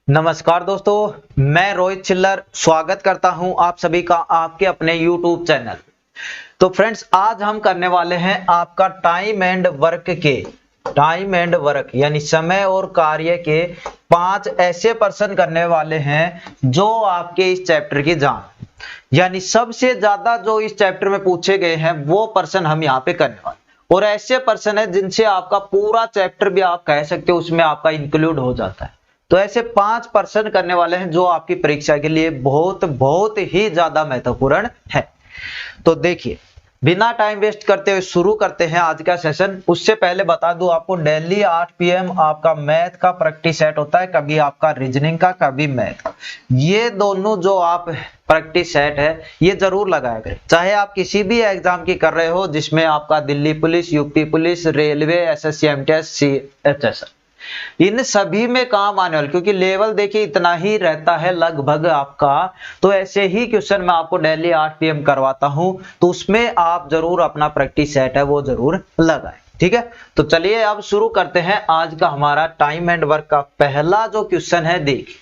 नमस्कार दोस्तों, मैं रोहित चिल्लर स्वागत करता हूं आप सभी का आपके अपने YouTube चैनल। तो फ्रेंड्स, आज हम करने वाले हैं आपका टाइम एंड वर्क यानी समय और कार्य के 5 ऐसे प्रश्न करने वाले हैं जो आपके इस चैप्टर की जान यानी सबसे ज्यादा जो इस चैप्टर में पूछे गए हैं वो प्रश्न हम यहाँ पे करने वाले। और ऐसे प्रश्न है जिनसे आपका पूरा चैप्टर भी आप कह सकते हो उसमें आपका इंक्लूड हो जाता है। तो ऐसे 5 प्रश्न करने वाले हैं जो आपकी परीक्षा के लिए बहुत ही ज्यादा महत्वपूर्ण है। तो देखिए, बिना टाइम वेस्ट करते हुए शुरू करते हैं आज का सेशन। उससे पहले बता दूं आपको, डेली 8 PM आपका मैथ का प्रैक्टिस सेट होता है, कभी आपका रीजनिंग का कभी मैथ का। ये दोनों जो आप प्रैक्टिस सेट है ये जरूर लगाया करें, चाहे आप किसी भी एग्जाम की कर रहे हो जिसमें आपका Delhi police, UP police, railway, SSC, MTS, CHS, इन सभी में काम आने वाले, क्योंकि लेवल देखिए इतना ही रहता है लगभग आपका। तो ऐसे ही क्वेश्चन मैं आपको डेली 8 PM करवाता हूं, तो उसमें आप जरूर अपना प्रैक्टिस सेट है वो जरूर लगाएं। ठीक है, तो चलिए अब शुरू करते हैं आज का हमारा टाइम एंड वर्क का पहला जो क्वेश्चन है। देखिए,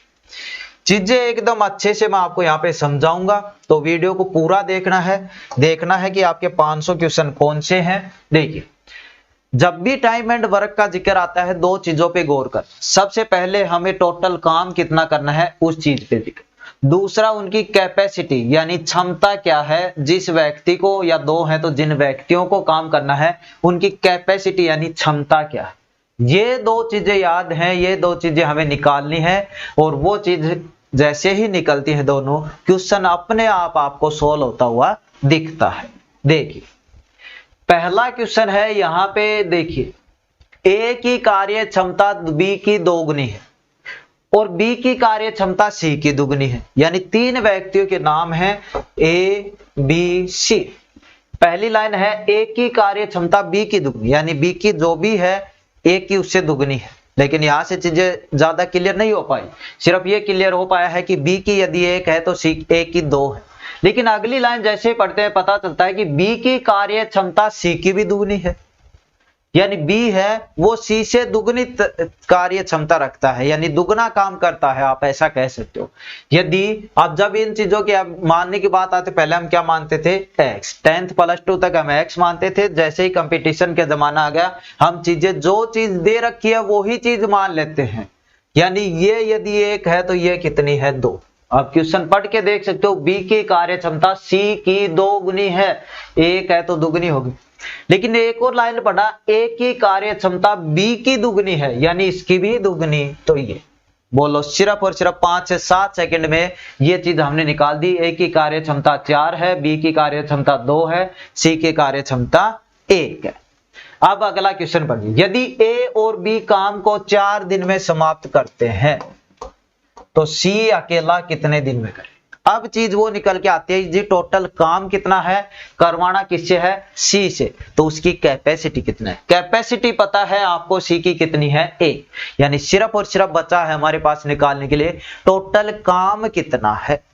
चीजें एकदम अच्छे से मैं आपको यहाँ पे समझाऊंगा, तो वीडियो को पूरा देखना है कि आपके 500 क्वेश्चन कौन से हैं। देखिए, जब भी टाइम एंड वर्क का जिक्र आता है 2 चीजों पे गौर कर। सबसे पहले हमें टोटल काम कितना करना है उस चीज पे जिक्र। दूसरा, उनकी कैपेसिटी यानी क्षमता क्या है, जिस व्यक्ति को या 2 है तो जिन व्यक्तियों को काम करना है उनकी कैपेसिटी यानी क्षमता क्या है। ये 2 चीजें याद हैं, ये 2 चीजें हमें निकालनी है। और वो चीज जैसे ही निकलती है दोनों, क्वेश्चन अपने आप आपको सोल्व होता हुआ दिखता है। देखिए, पहला क्वेश्चन है यहां पे। देखिए, ए की कार्य क्षमता बी की दोगुनी है और बी की कार्य क्षमता सी की दुगनी है, यानी 3 व्यक्तियों के नाम हैं ए, बी, सी। पहली लाइन है ए की कार्य क्षमता बी की दुगनी, यानी बी की जो भी है ए की उससे दुगनी है। लेकिन यहां से चीजें ज्यादा क्लियर नहीं हो पाई, सिर्फ ये क्लियर हो पाया है कि बी की यदि 1 है तो सी ए की 2 है। लेकिन अगली लाइन जैसे पढ़ते हैं पता चलता है कि बी की कार्य क्षमता सी की भी दुगनी है, यानी बी है वो सी से दुगनी कार्य क्षमता रखता है, यानी दुगना काम करता है, आप ऐसा कह सकते हो। यदि अब जब इन चीजों की मानने की बात आती, पहले हम क्या मानते थे, x। 10th +2 तक हम x मानते थे। जैसे ही कंपटीशन का जमाना आ गया, हम चीजें जो चीज दे रखी है वो ही चीज मान लेते हैं। यानी ये यदि 1 है तो ये कितनी है, 2। आप क्वेश्चन पढ़ के देख सकते हो, बी की कार्य क्षमता सी की 2 गुनी है, 1 है तो दुगनी होगी। लेकिन एक और लाइन पढ़ा, ए की कार्य क्षमता बी की दुगनी है, यानी इसकी भी दुगनी। तो ये बोलो, सिर्फ और सिर्फ 5 से 7 सेकंड में ये चीज हमने निकाल दी। ए की कार्य क्षमता 4 है, बी की कार्य क्षमता 2 है, सी की कार्य क्षमता 1 है। अब अगला क्वेश्चन पढ़िए, यदि ए और बी काम को 4 दिन में समाप्त करते हैं तो सी अकेला कितने दिन में करे। अब चीज वो निकल के आती है जी, टोटल काम कितना है, करवाना किससे है, सी से, तो उसकी कैपेसिटी कितना है। कैपेसिटी पता है आपको सी की कितनी है, 1। यानी सिर्फ और सिर्फ बचा है हमारे पास निकालने के लिए टोटल काम कितना है।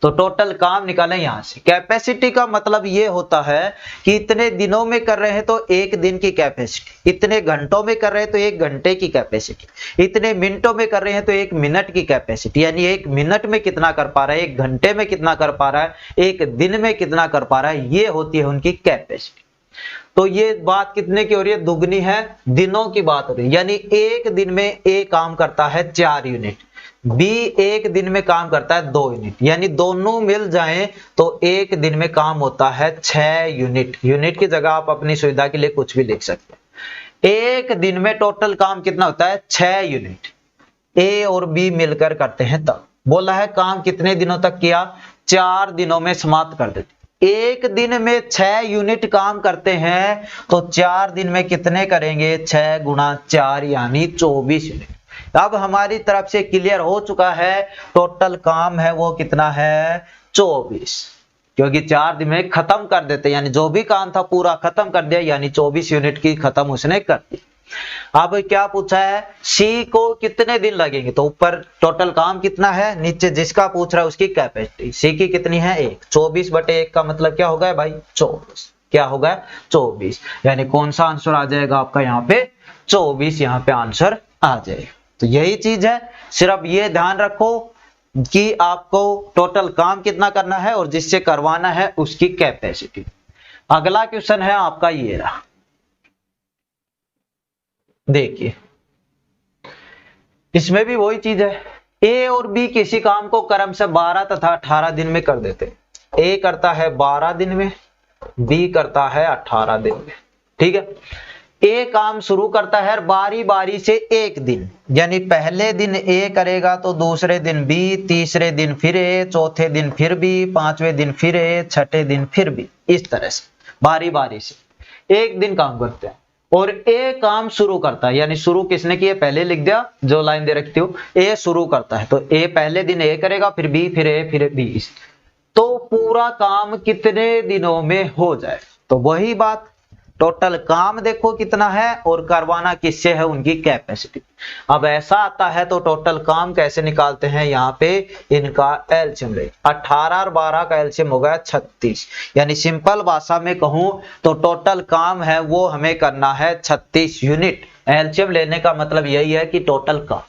तो टोटल काम निकालें यहां से। कैपेसिटी का मतलब ये होता है कि इतने दिनों में कर रहे हैं तो 1 दिन की कैपेसिटी, इतने घंटों में कर रहे हैं तो 1 घंटे की कैपेसिटी, इतने मिनटों में कर रहे हैं तो 1 मिनट की कैपेसिटी, यानी 1 मिनट में कितना कर पा रहा है, 1 घंटे में कितना कर पा रहा है, 1 दिन में कितना कर पा रहा है, ये होती है उनकी कैपेसिटी। तो ये बात कितने की हो रही है, दुगनी है, दिनों की बात हो रही है। यानी 1 दिन में ए काम करता है 4 यूनिट, बी 1 दिन में काम करता है 2 यूनिट, यानी दोनों मिल जाएं तो 1 दिन में काम होता है 6 यूनिट। यूनिट की जगह आप अपनी सुविधा के लिए कुछ भी लिख सकते हैं। 1 दिन में टोटल काम कितना होता है, 6 यूनिट। ए और बी मिलकर करते हैं, तब बोला है काम कितने दिनों तक किया, 4 दिनों में समाप्त कर देते। 1 दिन में 6 यूनिट काम करते हैं तो 4 दिन में कितने करेंगे, 6 × 4 यानी 24 यूनिट। अब हमारी तरफ से क्लियर हो चुका है, टोटल काम है वो कितना है, 24, क्योंकि 4 दिन में खत्म कर देते, यानी जो भी काम था पूरा खत्म कर दिया, यानी 24 यूनिट की खत्म उसने कर दी। अब क्या पूछा है, सी को कितने दिन लगेंगे, तो ऊपर टोटल काम कितना है, नीचे जिसका पूछ रहा है उसकी कैपेसिटी, सी की कितनी है, 1। 24/1 का मतलब क्या होगा भाई, 24। क्या होगा, 24। यानी कौन सा आंसर आ जाएगा आपका यहाँ पे, 24 यहाँ पे आंसर आ जाएगा। तो यही चीज है, सिर्फ ये ध्यान रखो कि आपको टोटल काम कितना करना है और जिससे करवाना है उसकी कैपेसिटी। अगला क्वेश्चन है आपका ये रहा, देखिए इसमें भी वही चीज है, ए और बी किसी काम को क्रम से 12 तथा 18 दिन में कर देते हैं। ए करता है 12 दिन में, बी करता है 18 दिन में, ठीक है। ए काम शुरू करता है बारी बारी से एक दिन, यानी पहले दिन ए करेगा तो दूसरे दिन बी, तीसरे दिन फिर ए, चौथे दिन फिर बी, पांचवें दिन फिर ए, छठे दिन फिर बी, इस तरह से बारी बारी से एक दिन काम करते हैं। और ए काम शुरू करता है, यानी शुरू किसने किया पहले लिख दिया, जो लाइन दे रखती हूँ, ए शुरू करता है तो ए पहले दिन ए करेगा, फिर बी, फिर ए, फिर बी, तो पूरा काम कितने दिनों में हो जाए। तो वही बात, टोटल काम देखो कितना है और करवाना किससे है, उनकी कैपेसिटी। अब ऐसा आता है तो टोटल काम कैसे निकालते हैं, यहाँ पे इनका एलसीएम ले, 18 और 12 का एलसीएम हो गया 36, यानी सिंपल भाषा में कहूं तो टोटल काम है वो हमें करना है 36 यूनिट। एलसीएम लेने का मतलब यही है कि टोटल काम।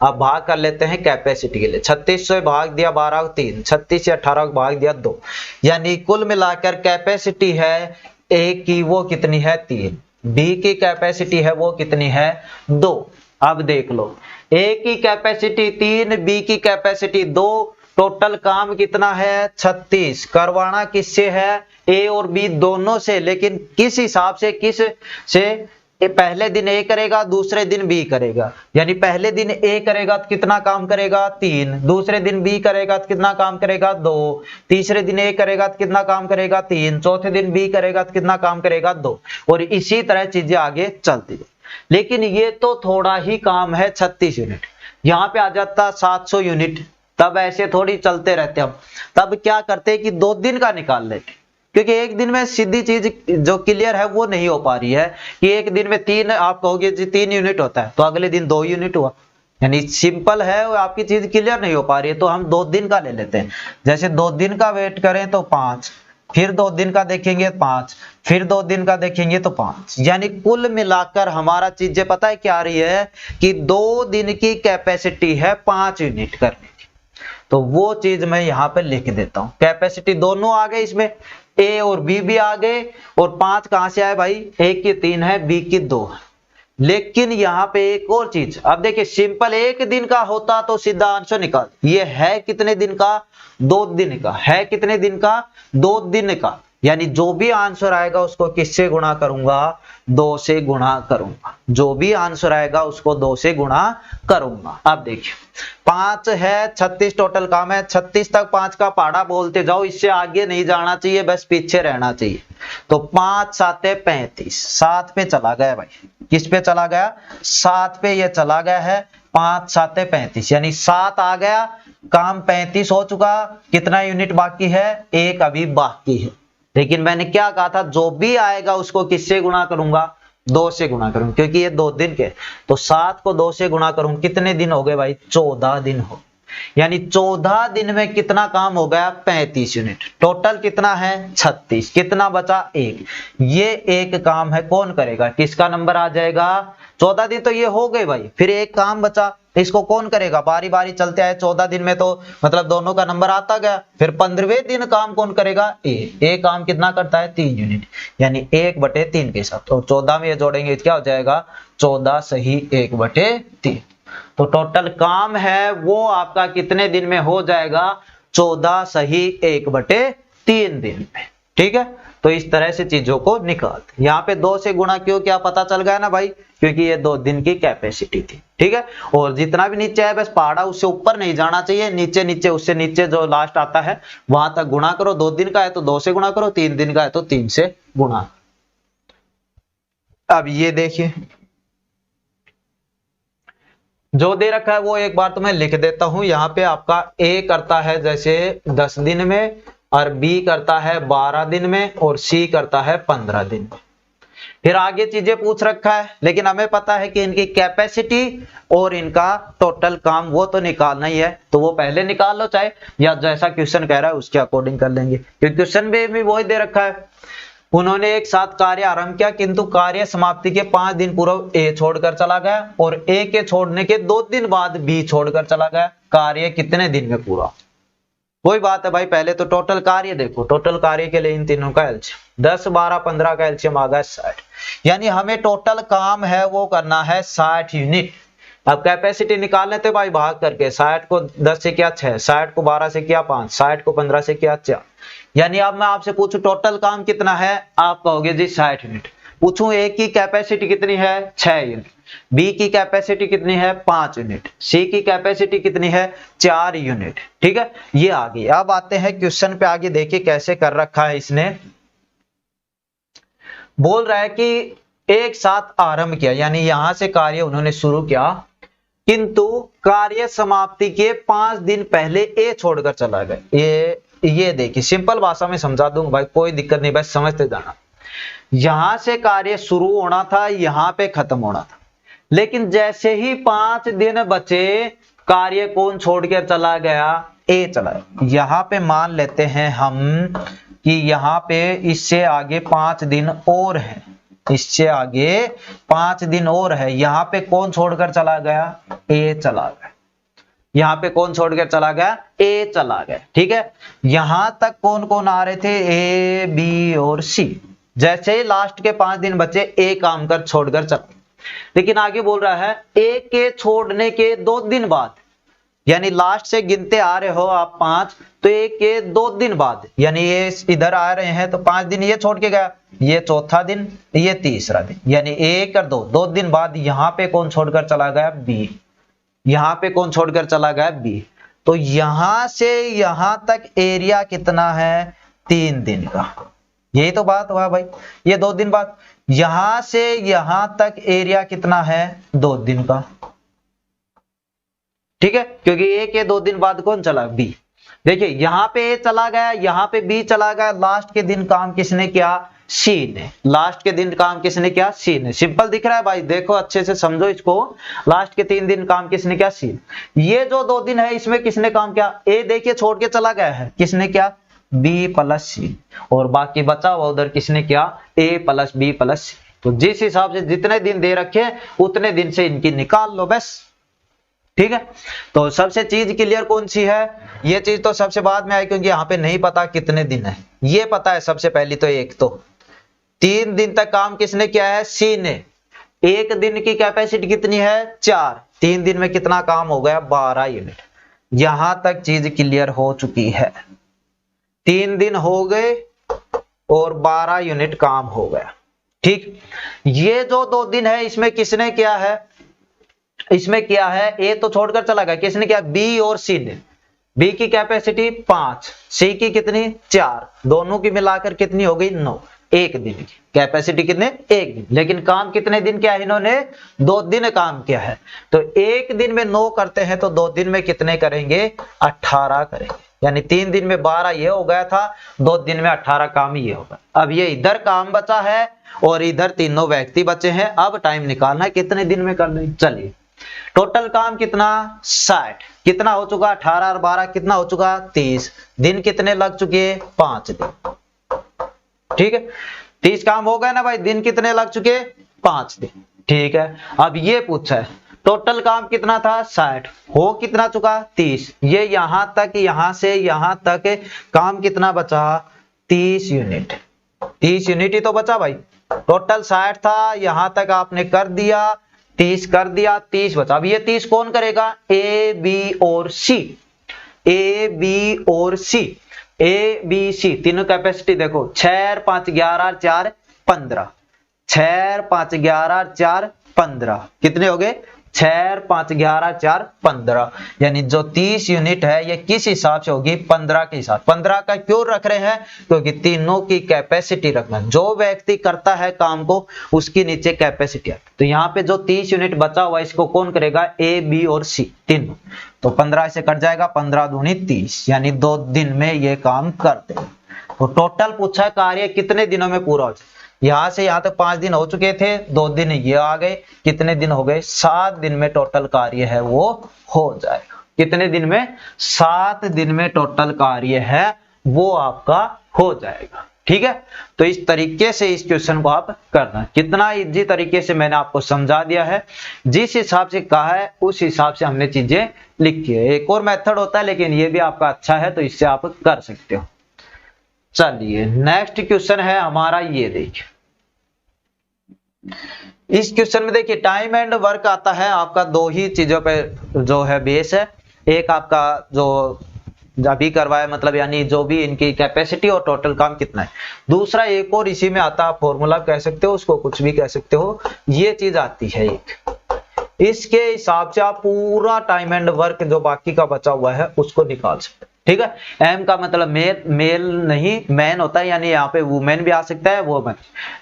अब भाग कर लेते हैं कैपेसिटी के लिए, 36 से भाग दिया 12 को 3, 36 से 18 को भाग दिया 2, यानी कुल मिलाकर कैपेसिटी है ए की वो कितनी है 3, बी की कैपेसिटी है वो कितनी है 2। अब देख लो, ए की कैपेसिटी 3, बी की कैपेसिटी 2, टोटल काम कितना है 36। करवाना किससे है, ए और बी दोनों से, लेकिन किस हिसाब से, किस से, पहले दिन ए करेगा दूसरे दिन बी करेगा, यानी पहले दिन ए करेगा तो कितना काम करेगा 3, दूसरे दिन बी करेगा तो कितना काम करेगा 2, तीसरे दिन ए करेगा तो कितना काम करेगा 3, चौथे दिन बी करेगा तो कितना काम करेगा 2, और इसी तरह चीजें आगे चलती है। लेकिन ये तो थोड़ा ही काम है 36 यूनिट, यहाँ पे आ जाता 700 यूनिट, तब ऐसे थोड़ी चलते रहते हम, तब क्या करते कि 2 दिन का निकाल लेते, क्योंकि एक दिन में सीधी चीज जो क्लियर है वो नहीं हो पा रही है कि एक दिन में 3, आप कहोगे जी 3 यूनिट होता है तो अगले दिन 2 यूनिट हुआ, यानी सिंपल है और आपकी चीज क्लियर नहीं हो पा रही है, तो हम 2 दिन का ले लेते हैं। जैसे 2 दिन का वेट करें तो 5, फिर 2 दिन का देखेंगे 5, फिर 2 दिन का देखेंगे तो 5, यानी कुल मिलाकर हमारा चीजें पता है क्या आ रही है कि 2 दिन की कैपेसिटी है 5 यूनिट करने की। तो वो चीज मैं यहाँ पे लिख देता हूँ, कैपेसिटी दोनों आ गए, इसमें ए और बी भी आ गए, और 5 कहां से आए भाई, ए की 3 है, बी की 2 है। लेकिन यहाँ पे एक और चीज, अब देखिए सिंपल एक दिन का होता तो सीधा आंसर निकाल, ये है कितने दिन का 2 दिन का, है कितने दिन का 2 दिन का, यानी जो भी आंसर आएगा उसको किससे गुणा करूंगा 2 से गुणा करूंगा, जो भी आंसर आएगा उसको 2 से गुणा करूंगा। अब देखिए 5 है, 36 टोटल काम है, 36 तक 5 का पहाड़ा बोलते जाओ, इससे आगे नहीं जाना चाहिए, बस पीछे रहना चाहिए। तो 5 7 35, 7 पे चला गया भाई, किस पे चला गया 7 पे ये चला गया है, 5 7 35, यानी 7 आ गया, काम 35 हो चुका, कितना यूनिट बाकी है 1 अभी बाकी है। लेकिन मैंने क्या कहा था, जो भी आएगा उसको किससे गुणा करूंगा 2 से गुणा करूंगा, क्योंकि ये 2 दिन के, तो 7 को 2 से गुणा करूं, कितने दिन हो गए भाई 14 दिन हो, यानी 14 दिन में कितना काम हो गया 35 यूनिट, टोटल कितना है 36, कितना बचा 1, ये एक काम है कौन करेगा, किसका नंबर आ जाएगा 14 दिन तो ये हो गए भाई, फिर एक काम बचा, इसको कौन करेगा, बारी बारी चलते आए 14 दिन में तो मतलब दोनों का नंबर आता गया, फिर 15वें दिन काम कौन करेगा ए काम कितना करता है 3 यूनिट, यानी 1/3 के साथ, और 14 में ये जोड़ेंगे क्या हो जाएगा 14 सही 1/3, तो टोटल काम है वो आपका कितने दिन में हो जाएगा 14 सही 1/3 दिन में, ठीक है। तो इस तरह से चीजों को निकालते, यहाँ पे 2 से गुणा क्यों, क्या पता चल गया ना भाई, क्योंकि ये 2 दिन की कैपेसिटी थी, ठीक है। और जितना भी नीचे है बस पहाड़ा उससे ऊपर नहीं जाना चाहिए, नीचे नीचे उससे नीचे जो लास्ट आता है वहां तक गुणा करो, 2 दिन का है तो 2 से गुणा करो, 3 दिन का है तो 3 से गुणा। अब ये देखिए जो दे रखा है वो एक बार तो मैं लिख देता हूं, यहाँ पे आपका ए करता है जैसे 10 दिन में, और बी करता है 12 दिन में, और सी करता है 15 दिन में। फिर आगे चीजें पूछ रखा है, लेकिन हमें पता है कि इनकी कैपेसिटी और इनका टोटल काम वो तो निकालना ही है, तो वो पहले निकाल लो, चाहे या जैसा क्वेश्चन कह रहा है उसके अकॉर्डिंग कर लेंगे, क्योंकि क्वेश्चन में भी वही दे रखा है। उन्होंने एक साथ कार्य आरंभ किया, किंतु कार्य समाप्ति के 5 दिन पूर्व ए छोड़कर चला गया और ए के छोड़ने के 2 दिन बाद बी छोड़कर चला गया। कार्य कितने दिन में पूरा? कोई बात है भाई, पहले तो टोटल कार्य देखो। टोटल कार्य के लिए इन तीनों का एलसीएम 10, 12, 15 का एलसीएम आ गया 60। यानी हमें टोटल काम है वो करना है 60 यूनिट। अब कैपेसिटी निकालने थे भाई भाग करके, 60 को 10 से किया 6, 60 को 12 से किया 5, 60 को 15 से किया 4। यानी अब मैं आपसे पूछूं टोटल काम कितना है, आप कहोगे जी 60 यूनिट। पूछूं ए की कैपेसिटी कितनी है 6 यूनिट, बी की कैपेसिटी कितनी है 5 यूनिट, सी की कैपेसिटी कितनी है 4 यूनिट। ठीक है, ये आ गई। अब आते हैं क्वेश्चन पे, आगे देखिए कैसे कर रखा है इसने। बोल रहा है कि एक साथ आरंभ किया, यानी यहां से कार्य उन्होंने शुरू किया, किंतु कार्य समाप्ति के 5 दिन पहले ए छोड़कर चला गया। ये देखिए सिंपल भाषा में समझा दूंगा भाई, कोई दिक्कत नहीं, बस समझते जाना। यहां से कार्य शुरू होना था, यहां पे खत्म होना था, लेकिन जैसे ही 5 दिन बचे कार्य कौन छोड़कर चला गया, ए चला गया। यहां पे मान लेते हैं हम कि यहां पे इससे आगे 5 दिन और है, इससे आगे 5 दिन और है। यहां पे कौन छोड़कर चला गया, ए चला गया। यहां पे कौन छोड़कर चला गया, ए चला गया। ठीक है, यहां तक कौन कौन आ रहे थे, ए, बी और सी। जैसे ही लास्ट के 5 दिन बचे ए काम कर छोड़कर चला, लेकिन आगे बोल रहा है ए के छोड़ने के 2 दिन बाद, यानी लास्ट से गिनते आ रहे हो आप 5, तो ए के 2 दिन बाद, यानी ये इधर आ रहे हैं तो 5 दिन ये छोड़ के गया, ये चौथा दिन, ये तीसरा दिन, यानी 1 और 2 दिन बाद यहां पे कौन छोड़कर चला गया, बी। यहां पे कौन छोड़कर चला गया, बी। तो यहां से यहां तक एरिया कितना है, 3 दिन का। यही तो बात हुआ भाई, ये 2 दिन बाद। यहां से यहां तक एरिया कितना है, 2 दिन का। ठीक है, क्योंकि ए के 2 दिन बाद कौन चला, बी। देखिए यहां पे ए चला गया, यहां पे बी चला गया, लास्ट के दिन काम किसने किया, सी ने। लास्ट के दिन काम किसने किया, सी ने। सिंपल दिख रहा है भाई, देखो अच्छे से समझो इसको। लास्ट के 3 दिन काम किसने किया, सी। ये जो 2 दिन है इसमें किसने काम किया, ए देखिए छोड़ के चला गया है, किसने किया, बी प्लस सी। और बाकी बचा हुआ उधर किसने किया, ए प्लस बी प्लस सी। तो जिस हिसाब से जितने दिन दे रखे उतने दिन से इनकी निकाल लो बस। ठीक है, तो सबसे चीज क्लियर कौन सी है, ये चीज तो सबसे बाद में आई, क्योंकि यहाँ पे नहीं पता कितने दिन है। ये पता है सबसे पहली तो, एक तो 3 दिन तक काम किसने किया है, सी ने। 1 दिन की कैपेसिटी कितनी है, 4। 3 दिन में कितना काम हो गया, 12 यूनिट। यहां तक चीज क्लियर हो चुकी है। 3 दिन हो गए और 12 यूनिट काम हो गया। ठीक, ये जो 2 दिन है इसमें किसने किया है, इसमें किया है, ए तो छोड़कर चला गया, किसने किया, बी और सी ने। बी की कैपेसिटी 5, सी की कितनी 4, दोनों की मिलाकर कितनी हो गई 9। 1 दिन की कैपेसिटी कितने, 1 दिन, लेकिन काम कितने दिन किया है इन्होंने, 2 दिन काम किया है। तो 1 दिन में 9 करते हैं तो 2 दिन में कितने करेंगे, 18 करेंगे। यानी 3 दिन में 12 ये हो गया था, 2 दिन में 18 काम ये होगा। अब ये इधर काम बचा है और इधर तीनों व्यक्ति बचे हैं। अब टाइम निकालना है कितने दिन में कर दें। चलिए टोटल काम कितना, 60। कितना हो चुका, 18 और 12 कितना हो चुका, 30। दिन कितने लग चुके, 5 दिन। ठीक है, 30 काम हो गए ना भाई, दिन कितने लग चुके, 5 दिन। ठीक है, अब ये पूछा है टोटल काम कितना था, 60। हो कितना चुका, 30। ये यहां तक, यहां से यहां तक काम कितना बचा, 30 यूनिट। 30 यूनिट ही तो बचा भाई। टोटल 60 था, यहां तक आपने कर दिया, 30 कर दिया, 30 बचा। अब ये 30 कौन करेगा, ए, बी और सी। ए, बी और सी, ए, बी, सी तीनों कैपेसिटी देखो, 6, 5, 11, 4, 15। 6, 5, 11, 4, 15 कितने हो गए, 6, 5, 11, 4, 15। यानी जो 30 यूनिट है ये किस हिसाब से होगी, 15 के हिसाब। 15 का क्यों रख रहे हैं, क्योंकि तीनों की कैपेसिटी रखना, जो व्यक्ति करता है काम को उसकी नीचे कैपेसिटी है। तो यहाँ पे जो 30 यूनिट बचा हुआ इसको कौन करेगा, ए, बी और सी तीनों। तो 15 से कट जाएगा, 15 दूनी 30, यानी 2 दिन में ये काम करते हैं। तो टोटल पूछा कार्य कितने दिनों में पूरा हो जाए। यहां से यहां तक 5 दिन हो चुके थे, 2 दिन ये आ गए, कितने दिन हो गए, 7 दिन में टोटल कार्य है वो हो जाएगा। कितने दिन में, 7 दिन में टोटल कार्य है वो आपका हो जाएगा। ठीक है, तो इस तरीके से इस क्वेश्चन को आप करना। कितना इजी तरीके से मैंने आपको समझा दिया है, जिस हिसाब से कहा है उस हिसाब से हमने चीजें लिखी है। एक और मेथड होता है लेकिन ये भी आपका अच्छा है, तो इससे आप कर सकते हो। चलिए नेक्स्ट क्वेश्चन है हमारा, ये देखिए इस क्वेश्चन में देखिए टाइम एंड वर्क आता है आपका, दो ही चीजों पे जो है बेस है। एक आपका जो अभी करवाया मतलब यानी जो भी इनकी कैपेसिटी और टोटल काम कितना है। दूसरा एक और इसी में आता है, फॉर्मूला कह सकते हो उसको, कुछ भी कह सकते हो, ये चीज आती है एक। इसके हिसाब से आप पूरा टाइम एंड वर्क जो बाकी का बचा हुआ है उसको निकाल सकते हैं। ठीक है, एम का मतलब मेल नहीं मैन होता है, यानी यहाँ पे वुमेन भी आ सकता है वुमेन।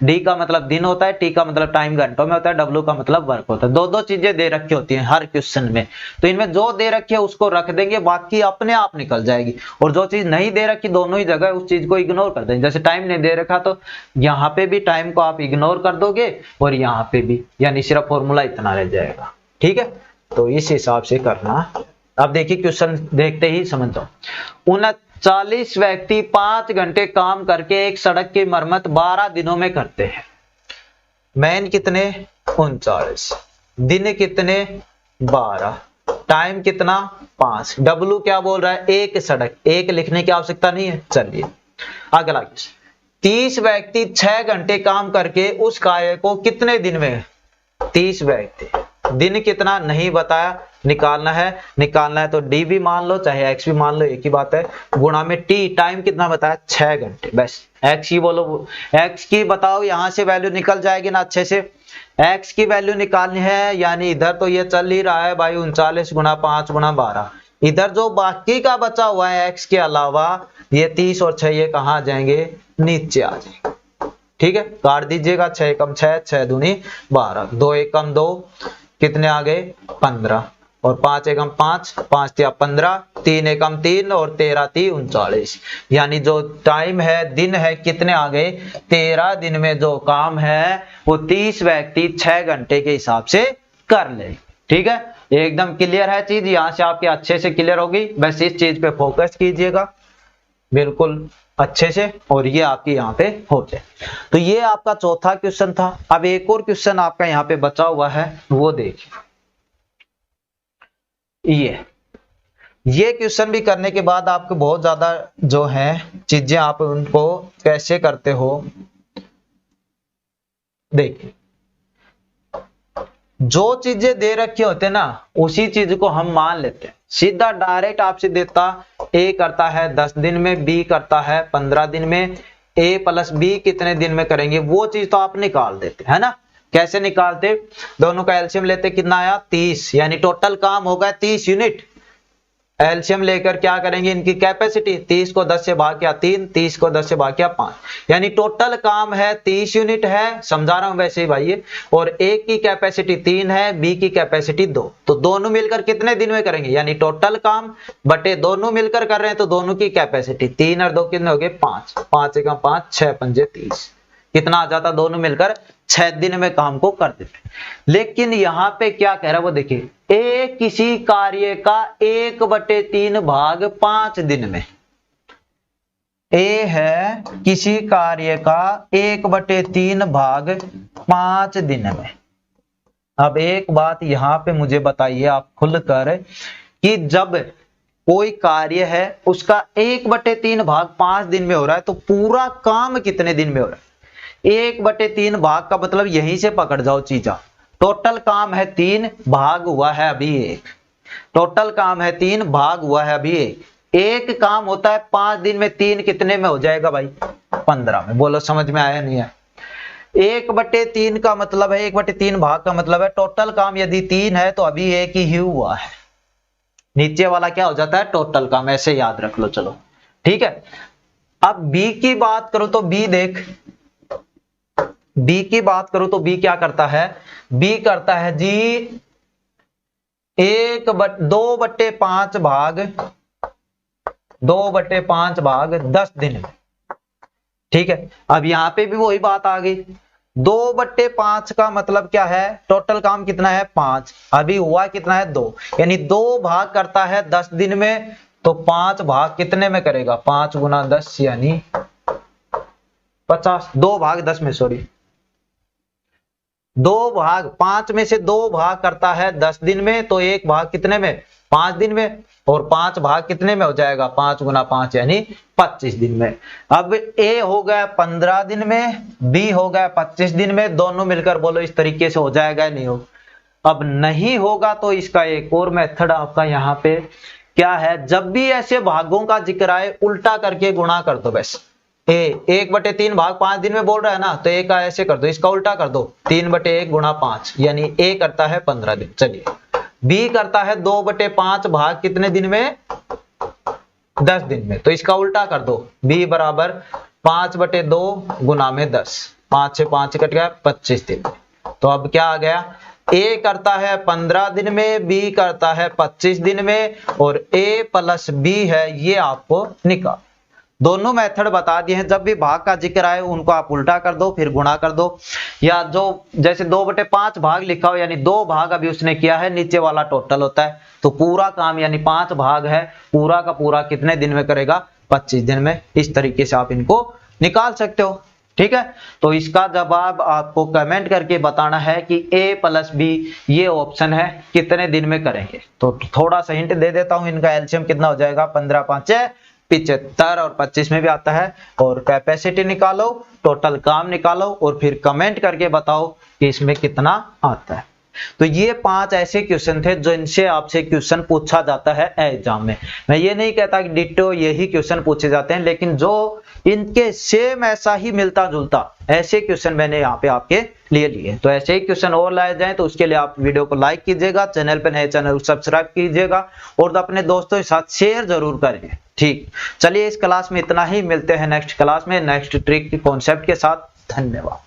डी का मतलब दिन होता है, टी का मतलब टाइम घंटों में होता है, डब्ल्यू का मतलब वर्क होता है। दो दो चीजें दे रखी होती हैं हर क्वेश्चन में, तो इनमें जो दे रखी है उसको रख देंगे, बाकी अपने आप निकल जाएगी। और जो चीज नहीं दे रखी दोनों ही जगह उस चीज को इग्नोर कर देंगे। जैसे टाइम नहीं दे रखा तो यहाँ पे भी टाइम को आप इग्नोर कर दोगे और यहाँ पे भी, यानी सिर्फ फॉर्मूला इतना रह जाएगा। ठीक है, तो इस हिसाब से करना। अब देखिए क्वेश्चन देखते ही समझ जाओ। 39 व्यक्ति 5 घंटे काम करके एक सड़क की मरम्मत 12 दिनों में करते हैं। मैन कितने 39, दिन कितने 12, टाइम कितना 5, डब्ल्यू क्या बोल रहा है एक सड़क, एक लिखने की आवश्यकता नहीं है। चलिए अगला 30 व्यक्ति 6 घंटे काम करके उस कार्य को कितने दिन में, 30 व्यक्ति, दिन कितना नहीं बताया, निकालना है तो डी भी मान लो चाहे एक्स भी मान लो, एक ही बात है, गुणा में टी, टाइम कितना बताया 6 घंटे, बस एक्स की बोलो, एक्स की बताओ, यहां से वैल्यू निकल जाएगी ना अच्छे से। एक्स की वैल्यू निकालनी है, यानी इधर तो ये चल ही रहा है भाई 39 गुणा 5 गुणा 12, इधर जो बाकी का बचा हुआ है एक्स के अलावा ये 30 और 6 ये कहाँ आ जाएंगे, नीचे आ जाएंगे। ठीक है, काट दीजिएगा, 6 एकम 6, 6 दूनी 12, 2 एकम 2, कितने आ गए 15, और 5 एकम 5, 5 तिया 15, 3 एकम 3 और 13 ती 39, यानी जो टाइम है दिन है कितने आ गए 13 दिन में जो काम है वो 30 व्यक्ति 6 घंटे के हिसाब से कर ले। ठीक है, एकदम क्लियर है चीज, यहां से आपके अच्छे से क्लियर होगी। बस इस चीज पे फोकस कीजिएगा बिल्कुल अच्छे से, और ये आपके यहाँ पे हो जाए। तो ये आपका चौथा क्वेश्चन था। अब एक और क्वेश्चन आपका यहाँ पे बचा हुआ है, वो देखिए। ये क्वेश्चन भी करने के बाद आपको बहुत ज्यादा जो है चीजें आप उनको कैसे करते हो, देखिए जो चीजें दे रखी होते ना उसी चीज को हम मान लेते हैं, सीधा डायरेक्ट आपसे देता, ए करता है 10 दिन में, बी करता है 15 दिन में, ए प्लस बी कितने दिन में करेंगे, वो चीज तो आप निकाल देते है ना। कैसे निकालते, दोनों का एलसीएम लेते, कितना आया 30, यानी टोटल काम होगा 30 यूनिट। एलसीएम लेकर क्या करेंगे, इनकी कैपेसिटी 30 को 10 से भाग किया 3, 30 को 10 से भाग किया 5, यानी टोटल काम है 30 यूनिट है, समझा रहा हूं वैसे ही भाई। और ए की कैपेसिटी 3 है, बी की कैपेसिटी 2, तो दोनों मिलकर कितने दिन में करेंगे, यानी टोटल काम बटे दोनों मिलकर कर रहे हैं तो दोनों की कैपेसिटी 3 और 2 कितने हो गए 5, 5 एकम 5, 6 पंजे 30, कितना आ जाता, दोनों मिलकर 6 दिन में काम को कर देते। लेकिन यहां पे क्या कह रहा है वो देखिए, ए किसी कार्य का 1/3 भाग 5 दिन में, ए है किसी कार्य का 1/3 भाग 5 दिन में। अब एक बात यहां पे मुझे बताइए आप खुलकर कि जब कोई कार्य है उसका 1/3 भाग 5 दिन में हो रहा है तो पूरा काम कितने दिन में हो रहा है। 1/3 भाग का मतलब यहीं से पकड़ जाओ चीजा, टोटल काम है 3, भाग हुआ है अभी 1, टोटल काम है 3, भाग हुआ है अभी 1, एक काम होता है 5 दिन में, 3 कितने में हो जाएगा भाई 15 में। बोलो समझ में आया नहीं है। 1/3 का मतलब है, 1/3 भाग का मतलब है टोटल काम यदि 3 है तो अभी 1 ही हुआ है, नीचे वाला क्या हो जाता है टोटल काम, ऐसे याद रख लो। चलो ठीक है, अब बी की बात करो तो बी देख, बी की बात करूं तो बी क्या करता है, बी करता है जी 2/5 भाग 10 दिन में। ठीक है, अब यहां पे भी वही बात आ गई, 2/5 का मतलब क्या है, टोटल काम कितना है 5, अभी हुआ कितना है 2, यानी 2 भाग करता है 10 दिन में, तो 5 भाग कितने में करेगा 5 गुना 10 यानी 50, 2 भाग 10 में, सॉरी 2 भाग 5 में से 2 भाग करता है 10 दिन में, तो 1 भाग कितने में, 5 दिन में, और 5 भाग कितने में हो जाएगा, 5 गुना 5 यानी 25 दिन में। अब ए हो गया 15 दिन में, बी हो गया 25 दिन में, दोनों मिलकर बोलो इस तरीके से हो जाएगा नहीं होगा। अब नहीं होगा तो इसका एक और मेथड आपका यहाँ पे क्या है, जब भी ऐसे भागों का जिक्र आए उल्टा करके गुणा कर दो। बस ए 1/3 भाग 5 दिन में बोल रहा है ना, तो ए का ऐसे कर दो, इसका उल्टा कर दो, 3/1 गुणा 5 यानी ए करता है 15 दिन। चलिए बी करता है 2/5 भाग कितने दिन में, 10 दिन में, तो इसका उल्टा कर दो, बी बराबर 5/2 गुना में 10, 5 से 5 कट गया, 25 दिन में। तो अब क्या आ गया, ए करता है 15 दिन में, बी करता है 25 दिन में, और ए प्लस बी है ये आपको निकाल। दोनों मेथड बता दिए हैं, जब भी भाग का जिक्र आए उनको आप उल्टा कर दो फिर गुणा कर दो, या जो जैसे 2/5 भाग लिखा हो यानी 2 भाग अभी उसने किया है, नीचे वाला टोटल होता है, तो पूरा काम यानी 5 भाग है, पूरा का पूरा कितने दिन में करेगा, 25 दिन में। इस तरीके से आप इनको निकाल सकते हो। ठीक है, तो इसका जवाब आपको कमेंट करके बताना है कि ए प्लस बी ये ऑप्शन है कितने दिन में करेंगे। तो थोड़ा सा हिंट दे देता हूं, इनका एलसीएम कितना हो जाएगा, 15 5 75 और 25 में भी आता है। और कैपेसिटी निकालो, टोटल काम निकालो और फिर कमेंट करके बताओ कि इसमें कितना आता है। तो ये 5 ऐसे क्वेश्चन थे जो इनसे आपसे क्वेश्चन पूछा जाता है एग्जाम में। मैं ये नहीं कहता कि डिट्टो यही क्वेश्चन पूछे जाते हैं, लेकिन जो इनके सेम ऐसा ही मिलता जुलता ऐसे क्वेश्चन मैंने यहाँ पे आपके लिए लिए। तो ऐसे ही क्वेश्चन और लाए जाएं तो उसके लिए आप वीडियो को लाइक कीजिएगा, चैनल पे नए चैनल को सब्सक्राइब कीजिएगा और अपने दोस्तों के साथ शेयर जरूर करें। ठीक, चलिए इस क्लास में इतना ही, मिलते हैं नेक्स्ट क्लास में नेक्स्ट ट्रिक कॉन्सेप्ट के साथ। धन्यवाद।